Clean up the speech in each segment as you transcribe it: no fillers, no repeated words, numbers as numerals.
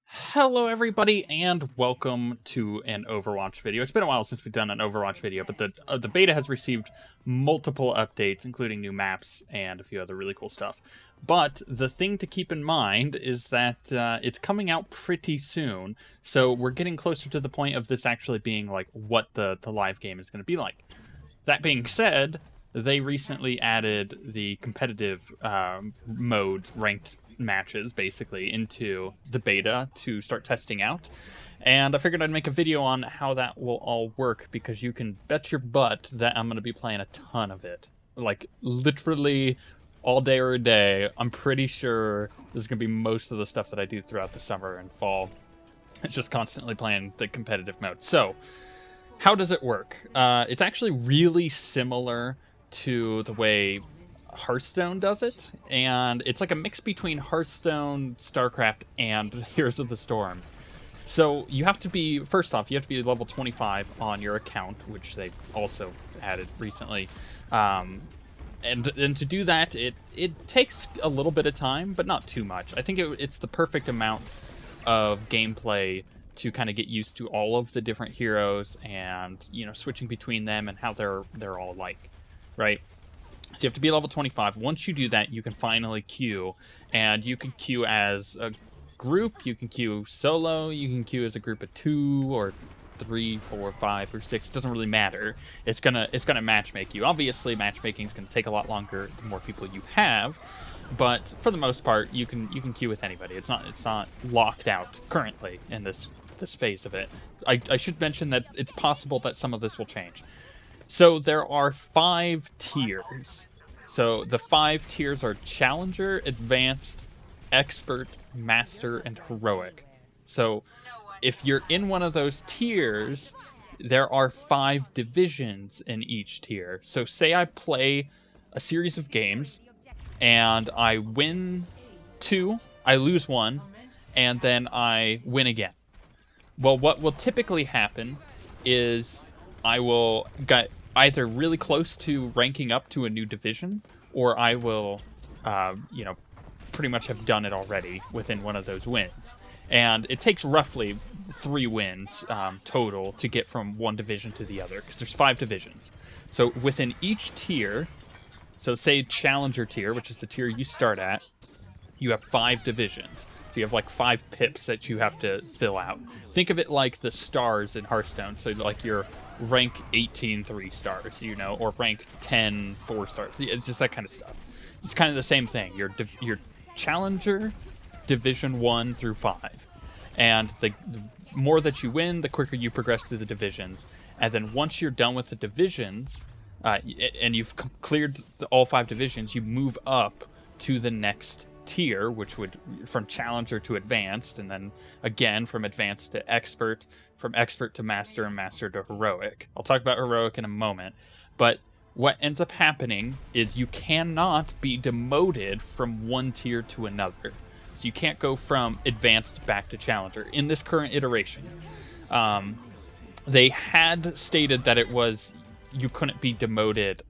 Hello everybody and welcome to an Overwatch video. It's been a while since we've done an Overwatch video, but the beta has received multiple updates, including new maps and a few other really cool stuff. But the thing to keep in mind is that it's coming out pretty soon, so we're getting closer to the point of this actually being like what the live game is going to be like. That being said, they recently added the competitive mode, ranked matches, basically, into the beta to start testing out. And I figured I'd make a video on how that will all work, because you can bet your butt that I'm going to be playing a ton of it. Like, literally all day or a day. I'm pretty sure this is going to be most of the stuff that I do throughout the summer and fall. It's just constantly playing the competitive mode. So, how does it work? It's actually really similar to the way Hearthstone does it, and it's like a mix between Hearthstone, StarCraft, and Heroes of the Storm. So you have to be, first off, you have to be level 25 on your account, which they also added recently. And to do that, it takes a little bit of time, but not too much. I think it's the perfect amount of gameplay to kind of get used to all of the different heroes and, you know, switching between them and how they're all like, right? So you have to be level 25. Once you do that, you can finally queue, and you can queue as a group, you can queue solo, you can queue as a group of 2 or 3, 4, 5, or 6. It doesn't really matter. It's gonna matchmake you. Obviously, matchmaking is gonna take a lot longer the more people you have, but for the most part, you can queue with anybody. It's not locked out currently in this phase of it. I should mention that it's possible that some of this will change. So there are 5 tiers. So the 5 tiers are Challenger, Advanced, Expert, Master, and Heroic. So if you're in one of those tiers, there are 5 divisions in each tier. So say I play a series of games, and I win 2, I lose 1, and then I win again. Well, what will typically happen is I will get either really close to ranking up to a new division, or I will, pretty much have done it already within one of those wins. And it takes roughly 3 wins total to get from one division to the other, because there's 5 divisions. So within each tier, so say Challenger tier, which is the tier you start at, you have 5 divisions. So you have like 5 pips that you have to fill out. Think of it like the stars in Hearthstone. So like your rank 18 3 stars, you know, or rank 10 4 stars. It's just that kind of stuff. It's kind of the same thing. Your Challenger, Division 1 through 5. And the more that you win, the quicker you progress through the divisions. And then once you're done with the divisions, and you've cleared all 5 divisions, you move up to the next tier, which would from Challenger to Advanced, and then again from Advanced to Expert, from Expert to Master, and Master to Heroic. I'll talk about Heroic in a moment, but what ends up happening is you cannot be demoted from one tier to another. So you can't go from Advanced back to Challenger in this current iteration. They had stated that it was you couldn't be demoted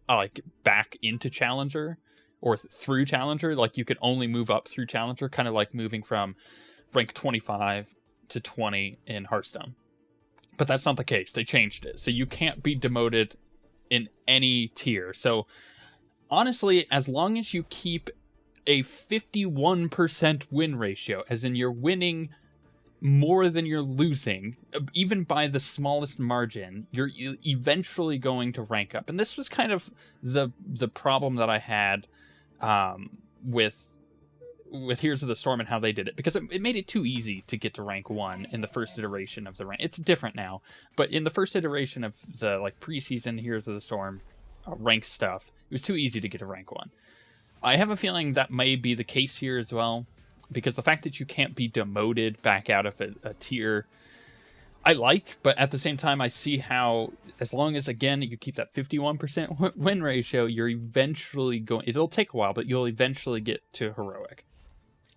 like back into Challenger or through Challenger. Like you could only move up through Challenger, kind of like moving from rank 25 to 20 in Hearthstone. But that's not the case. They changed it. So you can't be demoted in any tier. So honestly, as long as you keep a 51% win ratio, as in you're winning more than you're losing, even by the smallest margin, you're eventually going to rank up. And this was kind of the problem that I had with Heroes of the Storm and how they did it, because it made it too easy to get to rank 1 in the first iteration of the rank. It's different now, but in the first iteration of the like preseason Heroes of the Storm rank stuff, it was too easy to get to rank 1. I have a feeling that may be the case here as well, because the fact that you can't be demoted back out of a tier, I like, but at the same time, I see how, as long as, again, you keep that 51% win ratio, you're eventually going, it'll take a while, but you'll eventually get to Heroic.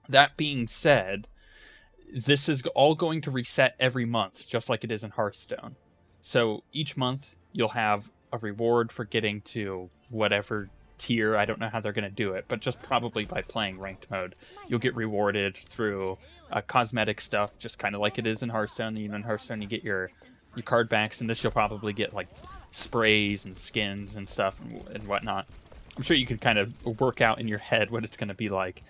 That being said, this is all going to reset every month, just like it is in Hearthstone. So each month, you'll have a reward for getting to whatever tier. I don't know how they're going to do it, but just probably by playing ranked mode, you'll get rewarded through cosmetic stuff, just kind of like it is in Hearthstone. You know, in Hearthstone, you get your card backs, and this you'll probably get like sprays and skins and stuff and whatnot. I'm sure you can kind of work out in your head what it's going to be like.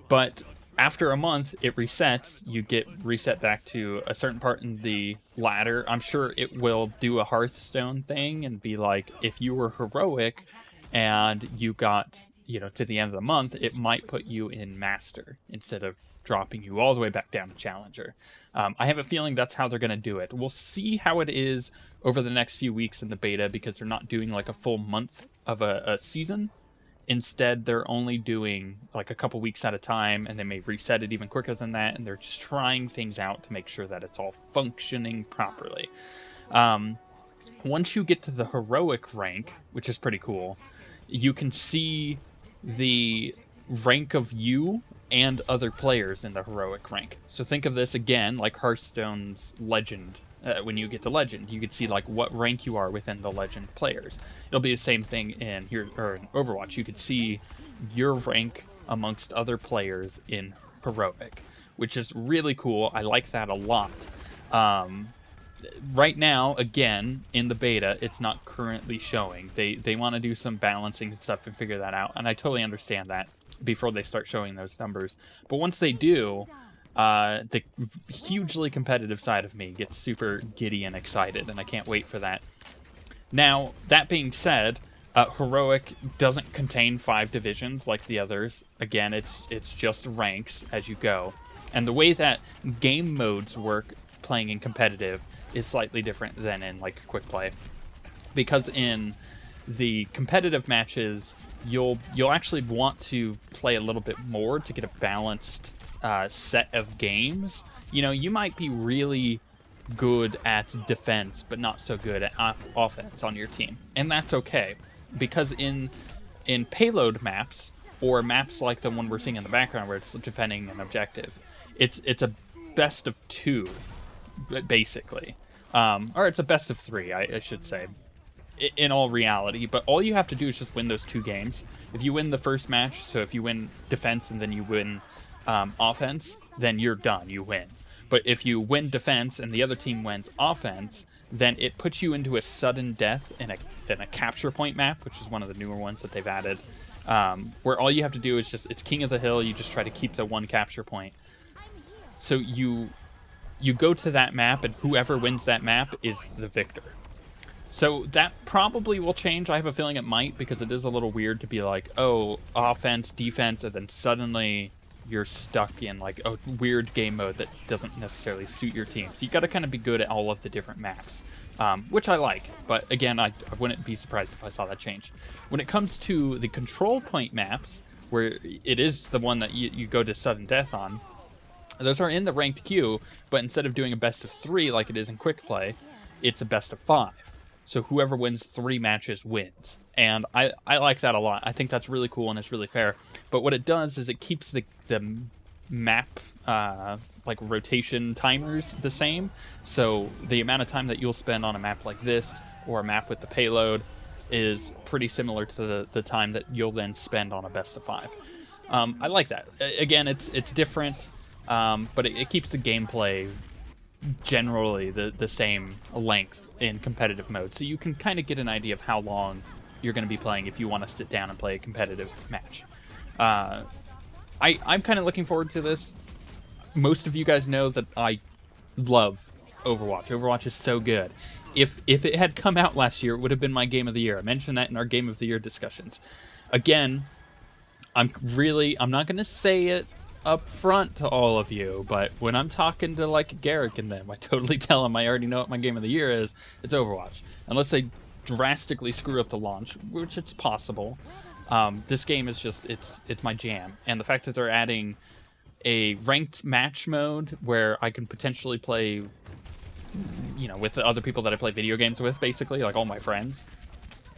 But after a month, it resets. You get reset back to a certain part in the ladder. I'm sure it will do a Hearthstone thing and be like, if you were heroic and you got, you know, to the end of the month, it might put you in master instead of dropping you all the way back down to challenger. I have a feeling that's how they're going to do it. We'll see how it is over the next few weeks in the beta, because they're not doing like a full month of a season. Instead, they're only doing like a couple weeks at a time, and they may reset it even quicker than that, and they're just trying things out to make sure that it's all functioning properly. Once you get to the heroic rank, which is pretty cool, you can see the rank of you and other players in the heroic rank. So think of this again like Hearthstone's legend. When you get to legend, you can see like what rank you are within the legend players. It'll be the same thing in here or in Overwatch. You could see your rank amongst other players in heroic, which is really cool. I like that a lot. Right now, again, in the beta, it's not currently showing. They want to do some balancing and stuff and figure that out, and I totally understand that before they start showing those numbers. But once they do, the hugely competitive side of me gets super giddy and excited, and I can't wait for that. Now, that being said, heroic doesn't contain 5 divisions like the others. Again, it's just ranks as you go, and the way that game modes work playing in competitive is slightly different than in like quick play, because in the competitive matches you'll actually want to play a little bit more to get a balanced set of games. You know, you might be really good at defense but not so good at offense on your team, and that's okay, because in payload maps, or maps like the one we're seeing in the background where it's defending an objective, it's a best of 2 basically, or it's a best of 3, I should say, in all reality. But all you have to do is just win those 2 games. If you win the first match, so if you win defense and then you win offense, then you're done, you win. But if you win defense and the other team wins offense, then it puts you into a sudden death in a capture point map, which is one of the newer ones that they've added, where all you have to do is just, it's king of the hill, you just try to keep the one capture point. So you go to that map, and whoever wins that map is the victor. So that probably will change. I have a feeling it might, because it is a little weird to be like, oh, offense, defense, and then suddenly you're stuck in like a weird game mode that doesn't necessarily suit your team. So you got to kind of be good at all of the different maps, which I like. But again, I wouldn't be surprised if I saw that change. When it comes to the control point maps, where it is the one that you go to sudden death on, those are in the ranked queue, but instead of doing a best of 3 like it is in quick play, it's a best of 5. So whoever wins 3 matches wins. And I like that a lot. I think that's really cool and it's really fair. But what it does is it keeps the map like rotation timers the same. So the amount of time that you'll spend on a map like this, or a map with the payload, is pretty similar to the time that you'll then spend on a best of 5. I like that. Again, it's different, but it keeps the gameplay generally the same length in competitive mode, so you can kind of get an idea of how long you're going to be playing if you want to sit down and play a competitive match. I'm kind of looking forward to this. Most of you guys know that I love Overwatch. Overwatch is so good. If it had come out last year, it would have been my game of the year. I mentioned that in our game of the year discussions. Again, I'm not going to say it up front to all of you, but when I'm talking to like Garrick and them, I totally tell them I already know what my game of the year is. It's Overwatch. Unless they drastically screw up the launch, which it's possible. This game is just, it's my jam. And the fact that they're adding a ranked match mode where I can potentially play, you know, with the other people that I play video games with, basically, like all my friends,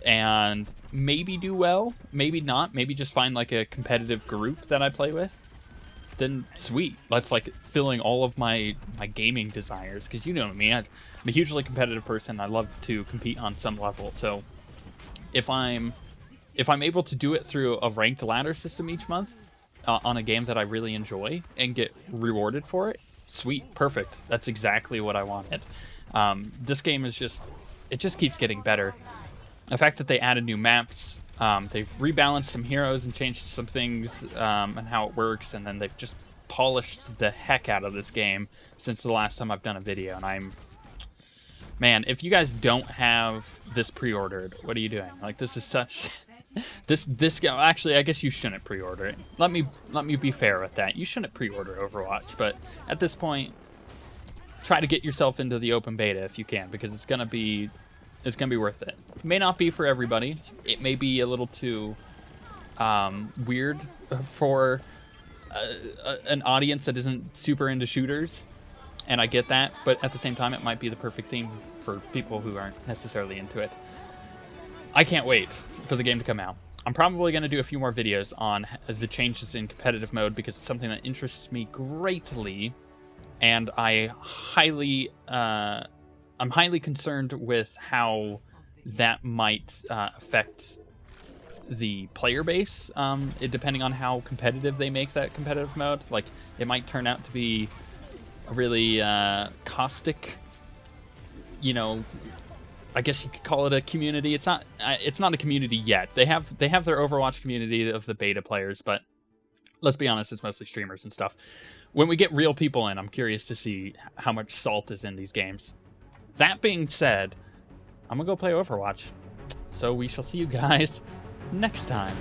and maybe do well, maybe not, maybe just find like a competitive group that I play with, then sweet. That's like filling all of my gaming desires, because you know me, I'm a hugely competitive person. I love to compete on some level. So if I'm if I'm able to do it through a ranked ladder system each month on a game that I really enjoy and get rewarded for it, sweet, perfect. That's exactly what I wanted. This game is it just keeps getting better. The fact that they added new maps, they've rebalanced some heroes and changed some things and how it works, and then they've just polished the heck out of this game since the last time I've done a video. And man, if you guys don't have this pre-ordered, what are you doing? Like, this is such... This actually, I guess you shouldn't pre-order it. Let me be fair with that. You shouldn't pre-order Overwatch, but at this point, try to get yourself into the open beta if you can, because it's gonna be worth it. It may not be for everybody. It may be a little too weird for an audience that isn't super into shooters, and I get that. But at the same time, it might be the perfect theme for people who aren't necessarily into it. I can't wait for the game to come out. I'm probably going to do a few more videos on the changes in competitive mode because it's something that interests me greatly, and I'm highly concerned with how that might affect the player base, depending on how competitive they make that competitive mode. Like, it might turn out to be a really caustic, you know, I guess you could call it a community. It's not a community yet. They have their Overwatch community of the beta players, but let's be honest, it's mostly streamers and stuff. When we get real people in, I'm curious to see how much salt is in these games. That being said, I'm gonna go play Overwatch. So we shall see you guys next time.